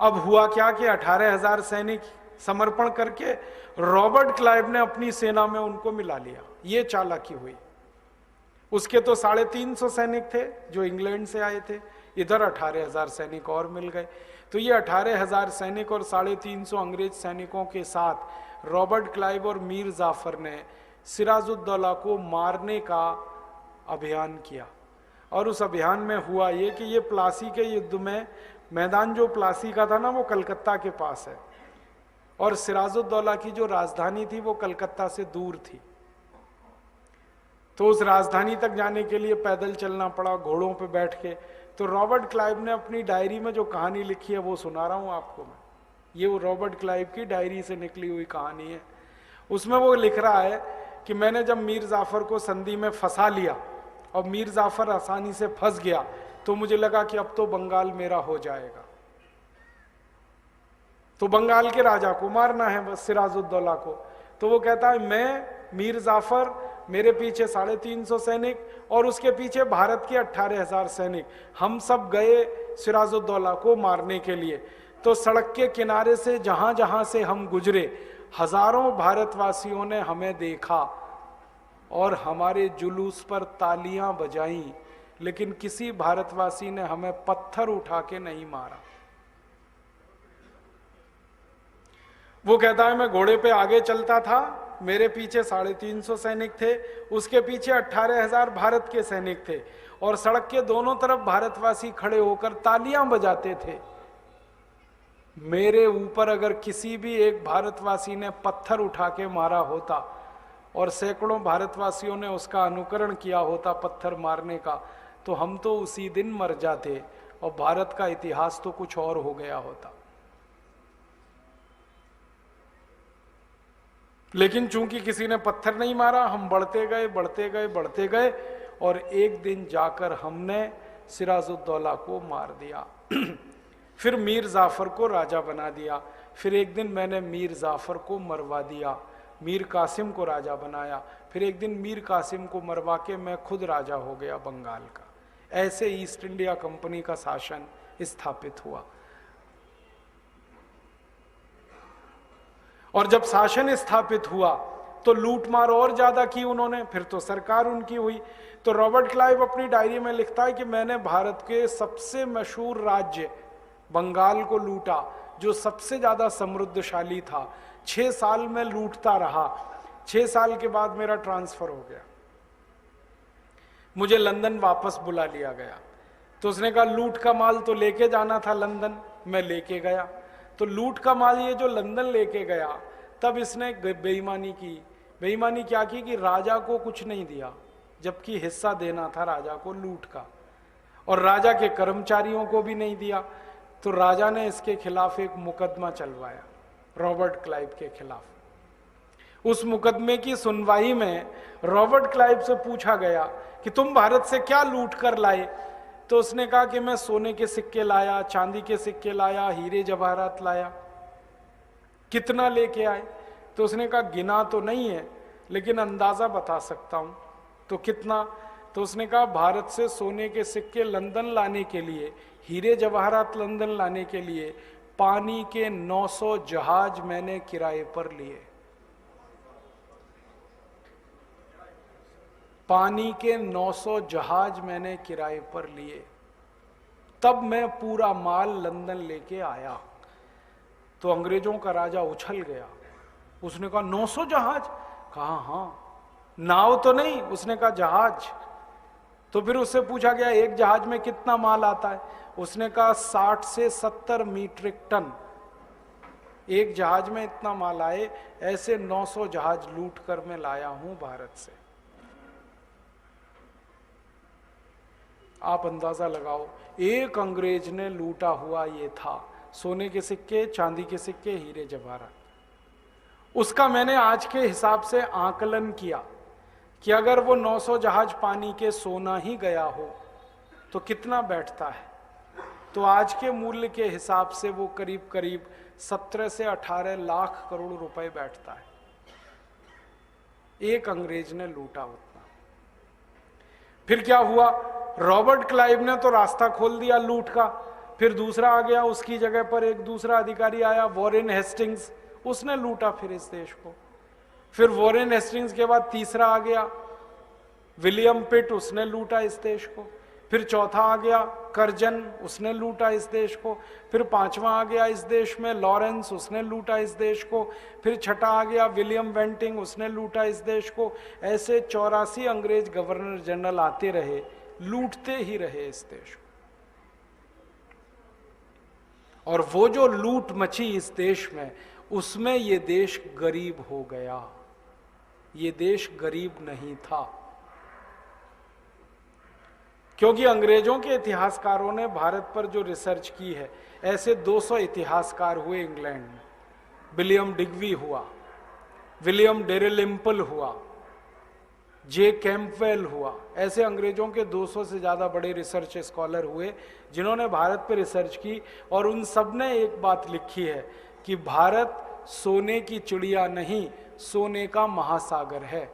अब हुआ क्या कि 18,000 सैनिक समर्पण करके रॉबर्ट क्लाइव ने अपनी सेना में उनको मिला लिया। ये चालाकी हुई। उसके तो 350 सैनिक थे जो इंग्लैंड से आए थे, इधर 18,000 सैनिक और मिल गए। तो ये 18,000 सैनिक और 350 अंग्रेज सैनिकों के साथ रॉबर्ट क्लाइव और मीर जाफर ने सिराजुद्दौला को मारने का अभियान किया। और उस अभियान में हुआ ये कि ये प्लासी के युद्ध में, मैदान जो प्लासी का था ना वो कलकत्ता के पास है, और सिराजुद्दौला की जो राजधानी थी वो कलकत्ता से दूर थी। तो उस राजधानी तक जाने के लिए पैदल चलना पड़ा, घोड़ों पे बैठ के। तो रॉबर्ट क्लाइव ने अपनी डायरी में जो कहानी लिखी है वो सुना रहा हूं आपको मैं। ये वो रॉबर्ट क्लाइव की डायरी से निकली हुई कहानी है। उसमें वो लिख रहा है कि मैंने जब मीर जाफर को संधि में फंसा लिया और मीर जाफर आसानी से फंस गया, तो मुझे लगा कि अब तो बंगाल मेरा हो जाएगा, तो बंगाल के राजा को मारना है बस, सिराजुद्दौला को। तो वो कहता है मैं, मीर जाफर, मेरे पीछे 350 सैनिक और उसके पीछे भारत के 18,000 सैनिक, हम सब गए सिराजुद्दौला को मारने के लिए। तो सड़क के किनारे से जहां जहां से हम गुजरे, हजारों भारतवासियों ने हमें देखा और हमारे जुलूस पर तालियां बजाई, लेकिन किसी भारतवासी ने हमें पत्थर उठा के नहीं मारा। वो कहता है मैं घोड़े पे आगे चलता था, मेरे पीछे 350 सैनिक थे, उसके पीछे 18,000 भारत के सैनिक थे, और सड़क के दोनों तरफ भारतवासी खड़े होकर तालियां बजाते थे। मेरे ऊपर अगर किसी भी एक भारतवासी ने पत्थर उठा के मारा होता और सैकड़ों भारतवासियों ने उसका अनुकरण किया होता पत्थर मारने का, तो हम तो उसी दिन मर जाते और भारत का इतिहास तो कुछ और हो गया होता। लेकिन चूंकि किसी ने पत्थर नहीं मारा, हम बढ़ते गए बढ़ते गए बढ़ते गए, और एक दिन जाकर हमने सिराजुद्दौला को मार दिया। फिर मीर जाफर को राजा बना दिया। फिर एक दिन मैंने मीर जाफर को मरवा दिया, मीर कासिम को राजा बनाया। फिर एक दिन मीर कासिम को मरवा के मैं खुद राजा हो गया बंगाल का। ऐसे ईस्ट इंडिया कंपनी का शासन स्थापित हुआ। और जब शासन स्थापित हुआ तो लूटमार और ज्यादा की उन्होंने, फिर तो सरकार उनकी हुई। तो रॉबर्ट क्लाइव अपनी डायरी में लिखता है कि मैंने भारत के सबसे मशहूर राज्य बंगाल को लूटा, जो सबसे ज्यादा समृद्धशाली था। 6 साल में लूटता रहा। 6 साल के बाद मेरा ट्रांसफर हो गया, मुझे लंदन वापस बुला लिया गया। तो उसने कहा लूट का माल तो लेके जाना था लंदन, मैं लेके गया। तो लूट का माल ये जो लंदन लेके गया, तब इसने बेईमानी की। बेईमानी क्या की कि राजा को कुछ नहीं दिया, जबकि हिस्सा देना था राजा को लूट का, और राजा के कर्मचारियों को भी नहीं दिया। तो राजा ने इसके खिलाफ एक मुकदमा चलवाया, रॉबर्ट क्लाइव के खिलाफ। उस मुकदमे की सुनवाई में रॉबर्ट क्लाइव से पूछा गया कि तुम भारत से क्या लूट कर लाए। तो उसने कहा कि मैं सोने के सिक्के लाया, चांदी के सिक्के लाया, हीरे जवाहरात लाया। कितना लेके आए? तो उसने कहा गिना तो नहीं है, लेकिन अंदाजा बता सकता हूं। तो कितना? तो उसने कहा भारत से सोने के सिक्के लंदन लाने के लिए, हीरे जवाहरात लंदन लाने के लिए पानी के 900 जहाज मैंने किराए पर लिए। पानी के 900 जहाज मैंने किराए पर लिए, तब मैं पूरा माल लंदन लेके आया। तो अंग्रेजों का राजा उछल गया। उसने कहा 900 जहाज? कहा हाँ। नाव तो नहीं? उसने कहा जहाज। तो फिर उससे पूछा गया एक जहाज में कितना माल आता है? उसने कहा 60 से 70 मीट्रिक टन। एक जहाज में इतना माल आए, ऐसे 900 जहाज लूट कर मैं लाया हूं भारत से। आप अंदाजा लगाओ, एक अंग्रेज ने लूटा हुआ ये था सोने के सिक्के, चांदी के सिक्के, हीरे जवाहरात। उसका मैंने आज के हिसाब से आकलन किया कि अगर वो 900 जहाज पानी के सोना ही गया हो तो कितना बैठता है। तो आज के मूल्य के हिसाब से वो करीब करीब 17 से 18 लाख करोड़ रुपए बैठता है। एक अंग्रेज ने लूटा उतना। फिर क्या हुआ? रॉबर्ट क्लाइव ने तो रास्ता खोल दिया लूट का। फिर दूसरा आ गया, उसकी जगह पर एक दूसरा अधिकारी आया, वॉरेन हेस्टिंग्स, उसने लूटा फिर इस देश को। फिर वॉरेन हेस्टिंग्स के बाद तीसरा आ गया विलियम पिट, उसने लूटा इस देश को। फिर चौथा आ गया कर्जन, उसने लूटा इस देश को। फिर पांचवा आ गया इस देश में लॉरेंस, उसने लूटा इस देश को। फिर छठा आ गया विलियम वेंटिंग, उसने लूटा इस देश को। ऐसे 84 अंग्रेज गवर्नर जनरल आते रहे, लूटते ही रहे इस देश को। और वो जो लूट मची इस देश में, उसमें ये देश गरीब हो गया। ये देश गरीब नहीं था, क्योंकि अंग्रेजों के इतिहासकारों ने भारत पर जो रिसर्च की है, ऐसे 200 इतिहासकार हुए इंग्लैंड में। विलियम डिग्वी हुआ, विलियम डेरिलिम्पल हुआ, जे कैंपवेल हुआ, ऐसे अंग्रेजों के 200 से ज़्यादा बड़े रिसर्च स्कॉलर हुए जिन्होंने भारत पर रिसर्च की। और उन सब ने एक बात लिखी है कि भारत सोने की चिड़िया नहीं, सोने का महासागर है।